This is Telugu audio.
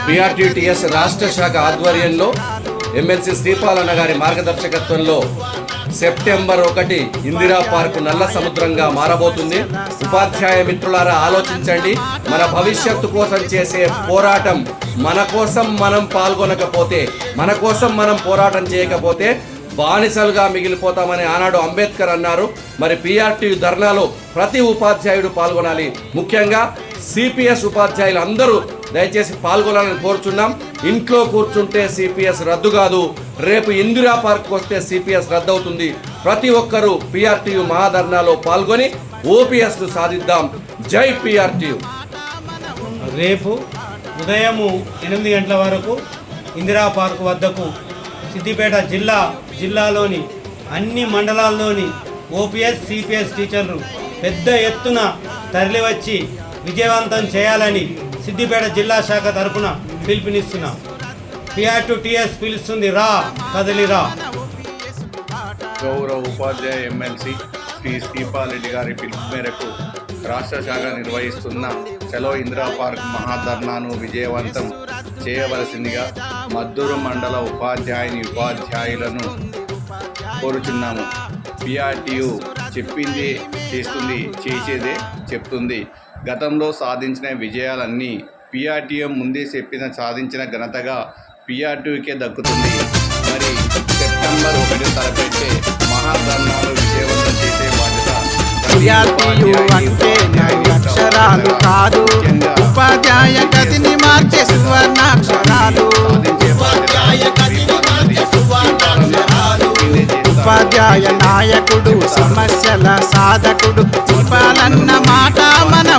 PRTU-TS రాష్ట్ర శాఖ ఆధ్వర్యంలో ఎమ్మెల్సీ శ్రీపాలన్న గారి మార్గదర్శకత్వంలో సెప్టెంబర్ 1 ఇందిరా పార్కు నల్ల సముద్రంగా మారబోతుంది. ఉపాధ్యాయ మిత్రులారా ఆలోచించండి. మన భవిష్యత్తు కోసం చేసే పోరాటం, మన కోసం మనం పాల్గొనకపోతే, మన కోసం మనం పోరాటం చేయకపోతే బానిసలుగా మిగిలిపోతామని ఆనాడు అంబేద్కర్ అన్నారు. మరి PRTU ధర్నాలో ప్రతి ఉపాధ్యాయుడు పాల్గొనాలి. ముఖ్యంగా CPS ఉపాధ్యాయులు అందరూ దయచేసి పాల్గొనాలని కోరుచున్నాం. ఇంట్లో కూర్చుంటే CPS రద్దు కాదు, రేపు ఇందిరా పార్క్ వస్తే CPS రద్దు అవుతుంది. ప్రతి ఒక్కరూ PRTU మహాధర్నాలో పాల్గొని OPSను సాధిద్దాం. జై PRTU. రేపు ఉదయము 8 గంటల వరకు ఇందిరా పార్క్ వద్దకు సిద్దిపేట జిల్లాలోని అన్ని మండలాల్లోని OPS CPS టీచర్లు పెద్ద ఎత్తున తరలివచ్చి విజయవంతం చేయాలని సిద్దిపేట జిల్లా శాఖ తరపున పిలుపునిస్తున్నాం. PRTU-TS పిలుస్తుంది, రా కదలిరా. గౌరవ ఉపాధ్యాయ ఎమ్మెల్సీ శ్రీ శ్రీపాలరెడ్డి గారి పిలుపు మేరకు రాష్ట్ర శాఖ నిర్వహిస్తున్న చలో ఇందిరా పార్క్ మహాధర్నాను విజయవంతం చేయవలసిందిగా మద్దూరు మండల ఉపాధ్యాయులను కోరుచున్నాము. PRTU చెప్పింది చేస్తుంది, చేసేదే చెప్తుంది. గతంలో సాధించిన విజయాలన్నీ PRTU ముందే సాధించిన ఘనతగా PRTUకే దక్కుతుంది. మరి సెప్టెంబర్ 1 తలపెట్టే మహాధర్నాలు విజయవంతం చేసే బాధ్యత PRTU అంటే అక్షరాలు కాదు, ఉపాధ్యాయ గతిని మార్చే సువర్ణాక్షరాలు. ఉపాధ్యాయ నాయకుడు, సమస్యల సాధకుడు, చెప్పాలన్న మాట మన